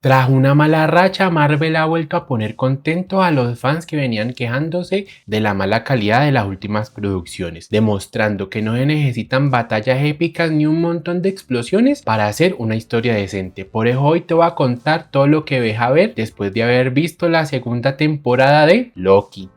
Tras una mala racha, Marvel ha vuelto a poner contentos a los fans que venían quejándose de la mala calidad de las últimas producciones, demostrando que no se necesitan batallas épicas ni un montón de explosiones para hacer una historia decente. Por eso hoy te voy a contar todo lo que ves a ver después de haber visto la segunda temporada de Loki.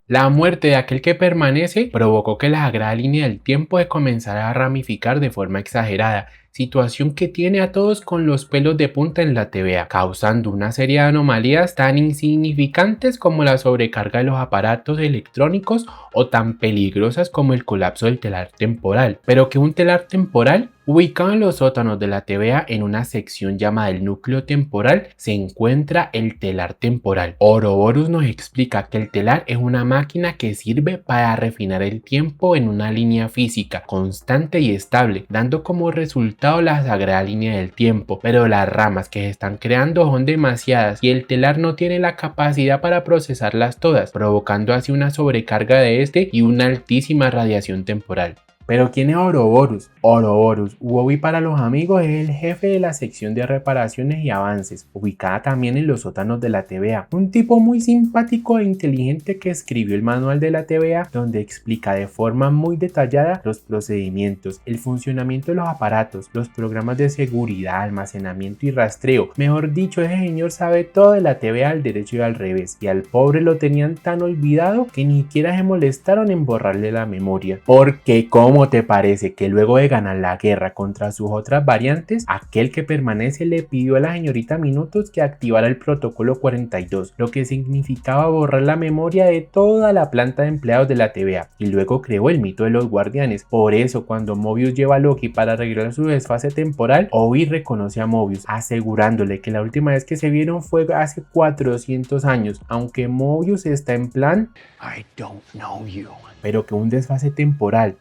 La muerte de aquel que permanece provocó que la sagrada línea del tiempo se comenzara a ramificar de forma exagerada, situación que tiene a todos con los pelos de punta en la TVA, causando una serie de anomalías tan insignificantes como la sobrecarga de los aparatos electrónicos o tan peligrosas como el colapso del telar temporal. Pero que un telar temporal, ubicado en los sótanos de la TVA en una sección llamada el núcleo temporal, se encuentra el telar temporal. Ouroboros nos explica que el telar es una máquina que sirve para refinar el tiempo en una línea física constante y estable, dando como resultado la sagrada línea del tiempo, pero las ramas que se están creando son demasiadas y el telar no tiene la capacidad para procesarlas todas, provocando así una sobrecarga de este y una altísima radiación temporal. Pero ¿quién es Ouroboros? Ouroboros, Wobi para los amigos, es el jefe de la sección de reparaciones y avances, ubicada también en los sótanos de la TVA. Un tipo muy simpático e inteligente que escribió el manual de la TVA, donde explica de forma muy detallada los procedimientos, el funcionamiento de los aparatos, los programas de seguridad, almacenamiento y rastreo. Mejor dicho, ese señor sabe todo de la TVA al derecho y al revés, y al pobre lo tenían tan olvidado que ni siquiera se molestaron en borrarle la memoria. Porque ¿cómo te parece que luego de ganar la guerra contra sus otras variantes, aquel que permanece le pidió a la señorita Minutos que activara el protocolo 42, lo que significaba borrar la memoria de toda la planta de empleados de la TVA, y luego creó el mito de los guardianes? Por eso cuando Mobius lleva a Loki para arreglar su desfase temporal, Obi reconoce a Mobius, asegurándole que la última vez que se vieron fue hace 400 años, aunque Mobius está en plan I don't know you, pero que un desfase temporal.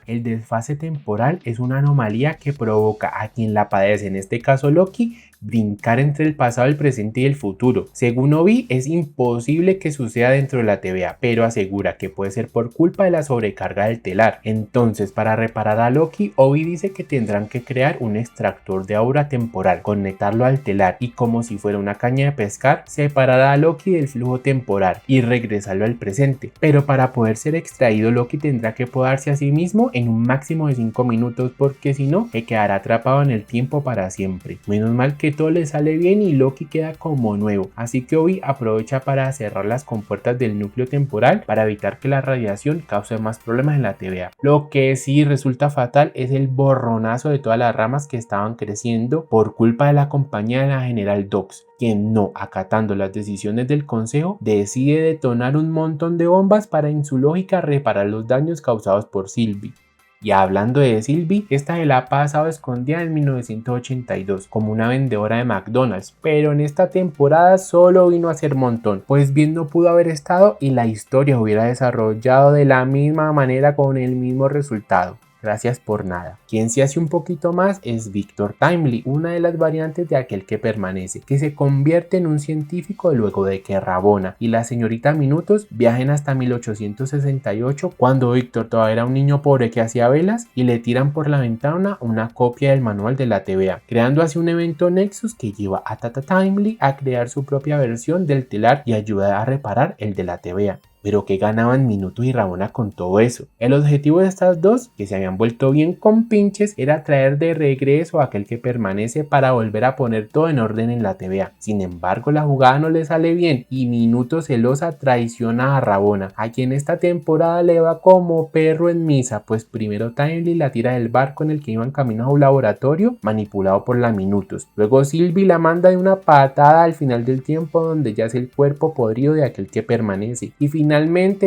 El desfase temporal es una anomalía que provoca a quien la padece, en este caso Loki, brincar entre el pasado, el presente y el futuro. Según Obi, es imposible que suceda dentro de la TVA, pero asegura que puede ser por culpa de la sobrecarga del telar. Entonces, para reparar a Loki, Obi dice que tendrán que crear un extractor de aura temporal, conectarlo al telar y, como si fuera una caña de pescar, separar a Loki del flujo temporal y regresarlo al presente. Pero para poder ser extraído, Loki tendrá que podarse a sí mismo en un máximo de 5 minutos, porque si no, se quedará atrapado en el tiempo para siempre. Menos mal que todo le sale bien y Loki queda como nuevo, así que Obi aprovecha para cerrar las compuertas del núcleo temporal para evitar que la radiación cause más problemas en la TVA. Lo que sí resulta fatal es el borronazo de todas las ramas que estaban creciendo por culpa de la compañía de la General Dox, quien, no acatando las decisiones del consejo, decide detonar un montón de bombas para, en su lógica, reparar los daños causados por Sylvie. Y hablando de Sylvie, esta se la ha pasado escondida en 1982 como una vendedora de McDonald's, pero en esta temporada solo vino a hacer montón, pues bien no pudo haber estado y la historia hubiera desarrollado de la misma manera con el mismo resultado. Gracias por nada. Quien se hace un poquito más es Victor Timely, una de las variantes de aquel que permanece, que se convierte en un científico luego de que Rabona y la señorita Minutos viajen hasta 1868, cuando Victor todavía era un niño pobre que hacía velas, y le tiran por la ventana una copia del manual de la TVA, creando así un evento Nexus que lleva a Tata Timely a crear su propia versión del telar y ayuda a reparar el de la TVA. Pero ¿qué ganaban Minutos y Rabona con todo eso? El objetivo de estas dos, que se habían vuelto bien compinches, era traer de regreso a aquel que permanece para volver a poner todo en orden en la TVA. Sin embargo, la jugada no le sale bien y Minutos, celosa, traiciona a Rabona, a quien esta temporada le va como perro en misa, pues primero Timely la tira del barco en el que iban camino a un laboratorio manipulado por la Minutos. Luego Sylvie la manda de una patada al final del tiempo, donde yace el cuerpo podrido de aquel que permanece, y finalmente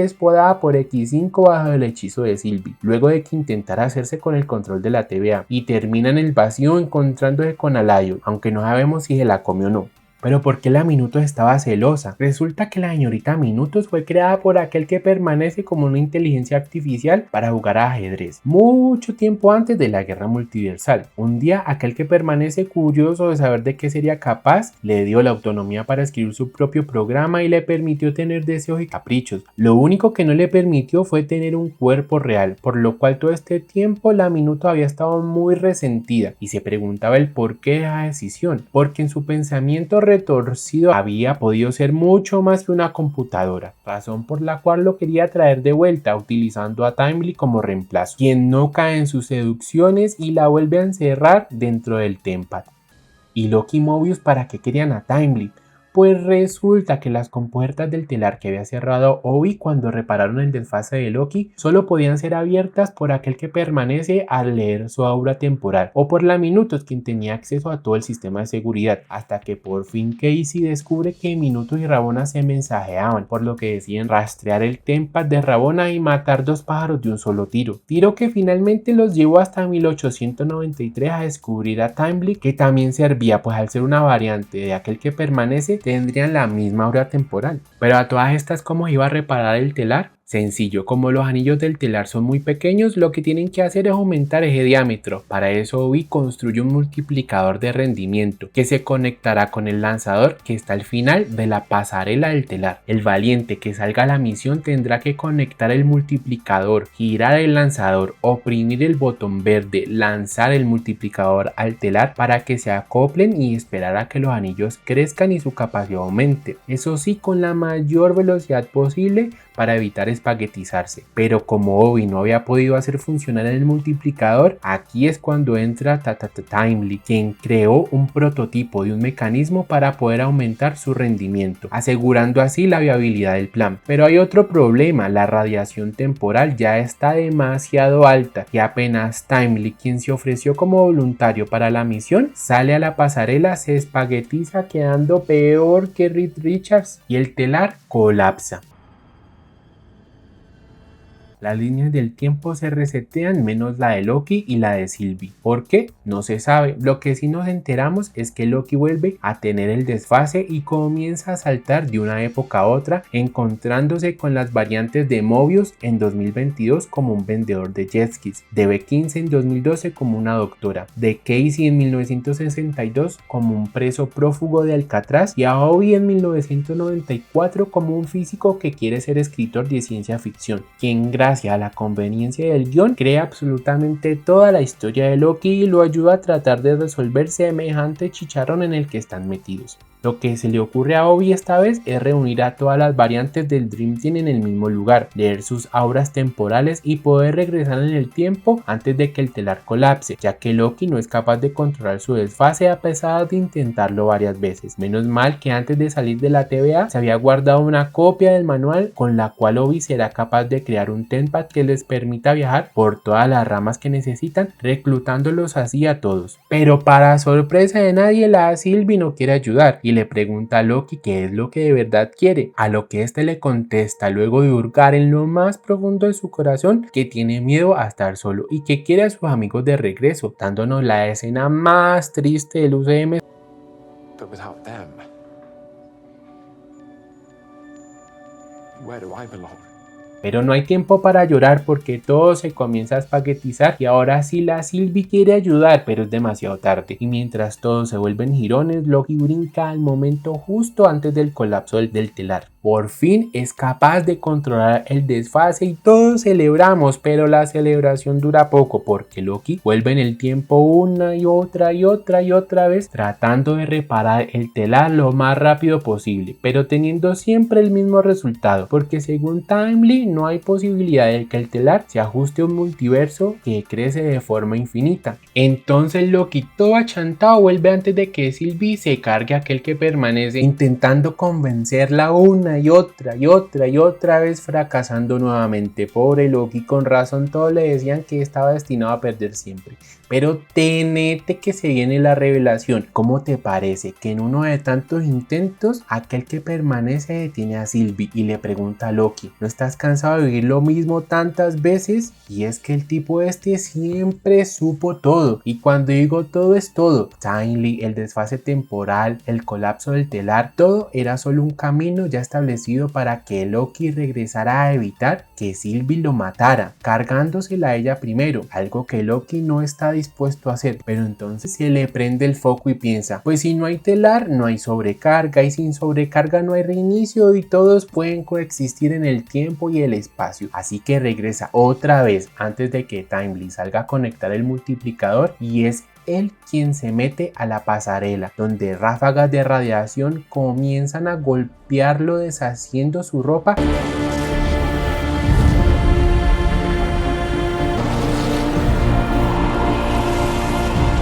es podada por X5 bajo el hechizo de Sylvie, luego de que intentara hacerse con el control de la TVA, y termina en el vacío encontrándose con Alayo, aunque no sabemos si se la comió o no. Pero ¿por qué la Minutos estaba celosa? Resulta que la señorita Minutos fue creada por aquel que permanece como una inteligencia artificial para jugar a ajedrez, mucho tiempo antes de la guerra multiversal. Un día aquel que permanece, curioso de saber de qué sería capaz, le dio la autonomía para escribir su propio programa y le permitió tener deseos y caprichos. Lo único que no le permitió fue tener un cuerpo real, por lo cual todo este tiempo la Minuto había estado muy resentida y se preguntaba el porqué de esa decisión, porque en su pensamiento retorcido había podido ser mucho más que una computadora, razón por la cual lo quería traer de vuelta utilizando a Timely como reemplazo, quien no cae en sus seducciones y la vuelve a encerrar dentro del Tempad. ¿Y Loki y Mobius para qué querían a Timely? Pues resulta que las compuertas del telar que había cerrado Obi cuando repararon el desfase de Loki solo podían ser abiertas por aquel que permanece al leer su aura temporal o por la Minutos, quien tenía acceso a todo el sistema de seguridad, hasta que por fin Casey descubre que Minutos y Rabona se mensajeaban, por lo que deciden rastrear el Tempad de Rabona y matar dos pájaros de un solo tiro que finalmente los llevó hasta 1893 a descubrir a Timely, que también servía, pues al ser una variante de aquel que permanece tendrían la misma aura temporal. Pero a todas estas, ¿cómo iba a reparar el telar? Sencillo, como los anillos del telar son muy pequeños, lo que tienen que hacer es aumentar ese diámetro. Para eso Obi construye un multiplicador de rendimiento que se conectará con el lanzador que está al final de la pasarela del telar. El valiente que salga a la misión tendrá que conectar el multiplicador, girar el lanzador, oprimir el botón verde, lanzar el multiplicador al telar para que se acoplen y esperar a que los anillos crezcan y su capacidad aumente. Eso sí, con la mayor velocidad posible para evitar espaguetizarse. Pero como Obi no había podido hacer funcionar el multiplicador, aquí es cuando entra Timely, quien creó un prototipo de un mecanismo para poder aumentar su rendimiento, asegurando así la viabilidad del plan. Pero hay otro problema, la radiación temporal ya está demasiado alta y apenas Timely, quien se ofreció como voluntario para la misión, sale a la pasarela, se espaguetiza quedando peor que Reed Richards y el telar colapsa. Las líneas del tiempo se resetean menos la de Loki y la de Sylvie. ¿Por qué? No se sabe. Lo que sí nos enteramos es que Loki vuelve a tener el desfase y comienza a saltar de una época a otra, encontrándose con las variantes de Mobius en 2022 como un vendedor de jet skis, de B15 en 2012 como una doctora, de Casey en 1962 como un preso prófugo de Alcatraz y a Obi en 1994 como un físico que quiere ser escritor de ciencia ficción, quien gracias a la conveniencia del guión crea absolutamente toda la historia de Loki y lo ayuda a tratar de resolver semejante chicharrón en el que están metidos. Lo que se le ocurre a Obi esta vez es reunir a todas las variantes del Dream Team en el mismo lugar, leer sus auras temporales y poder regresar en el tiempo antes de que el telar colapse, ya que Loki no es capaz de controlar su desfase a pesar de intentarlo varias veces. Menos mal que antes de salir de la TVA se había guardado una copia del manual con la cual Obi será capaz de crear un Tempad que les permita viajar por todas las ramas que necesitan, reclutándolos así a todos. Pero para sorpresa de nadie, la Sylvie no quiere ayudar y le pregunta a Loki qué es lo que de verdad quiere, a lo que este le contesta luego de hurgar en lo más profundo de su corazón que tiene miedo a estar solo y que quiere a sus amigos de regreso, dándonos la escena más triste del UCM. But without them, where do I belong? Pero no hay tiempo para llorar porque todo se comienza a espaguetizar y ahora sí la Sylvie quiere ayudar, pero es demasiado tarde. Y mientras todos se vuelven jirones, Loki brinca al momento justo antes del colapso del telar. Por fin es capaz de controlar el desfase y todos celebramos, pero la celebración dura poco porque Loki vuelve en el tiempo una y otra vez tratando de reparar el telar lo más rápido posible, pero teniendo siempre el mismo resultado, porque según Timely no hay posibilidad de que el telar se ajuste a un multiverso que crece de forma infinita. Entonces Loki, todo achantado, vuelve antes de que Sylvie se cargue a aquel que permanece, intentando convencerla una y otra vez, fracasando nuevamente. Pobre Loki, con razón todos le decían que estaba destinado a perder siempre. Pero tenete que se viene la revelación. ¿Cómo te parece que en uno de tantos intentos, aquel que permanece detiene a Sylvie y le pregunta a Loki, ¿no estás cansado de vivir lo mismo tantas veces? Y es que el tipo este siempre supo todo, y cuando digo todo es todo. Timely, el desfase temporal, el colapso del telar, todo era solo un camino ya establecido para que Loki regresara a evitar que Sylvie lo matara, cargándosela a ella primero, algo que Loki no está dispuesto a hacer. Pero entonces se le prende el foco y piensa, pues si no hay telar no hay sobrecarga, y sin sobrecarga no hay reinicio, y todos pueden coexistir en el tiempo y el espacio. Así que regresa otra vez antes de que Timely salga a conectar el multiplicador, y es él quien se mete a la pasarela, donde ráfagas de radiación comienzan a golpearlo, deshaciendo su ropa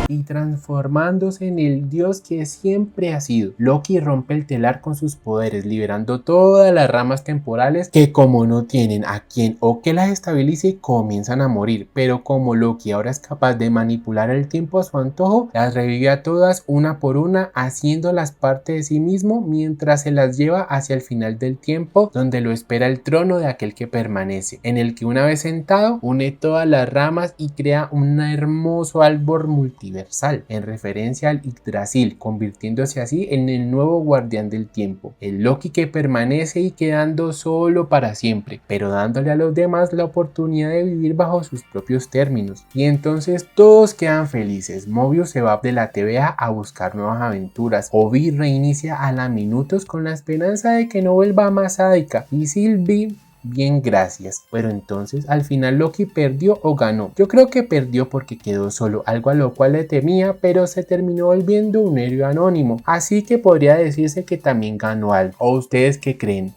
y transformándose en el dios que siempre ha sido. Loki rompe el telar con sus poderes, liberando todas las ramas temporales que, como no tienen a quien o que las estabilice, comienzan a morir. Pero como Loki ahora es capaz de manipular el tiempo a su antojo, las revive a todas una por una, haciéndolas parte de sí mismo mientras se las lleva hacia el final del tiempo, donde lo espera el trono de aquel que permanece, en el que una vez sentado une todas las ramas y crea un hermoso árbol multiversal, en referencia al Yggdrasil, convirtiéndose así en el nuevo guardián del tiempo, el Loki que permanece y quedando solo para siempre, pero dándole a los demás la oportunidad de vivir bajo sus propios términos. Y entonces todos quedan felices. Mobius se va de la TVA a buscar nuevas aventuras, Obi reinicia a la Minutos con la esperanza de que no vuelva más sádica, y Sylvie, bien, gracias. Pero entonces al final Loki perdió o ganó. Yo creo que perdió porque quedó solo, algo a lo cual le temía, pero se terminó volviendo un héroe anónimo, así que podría decirse que también ganó algo. ¿O ustedes qué creen?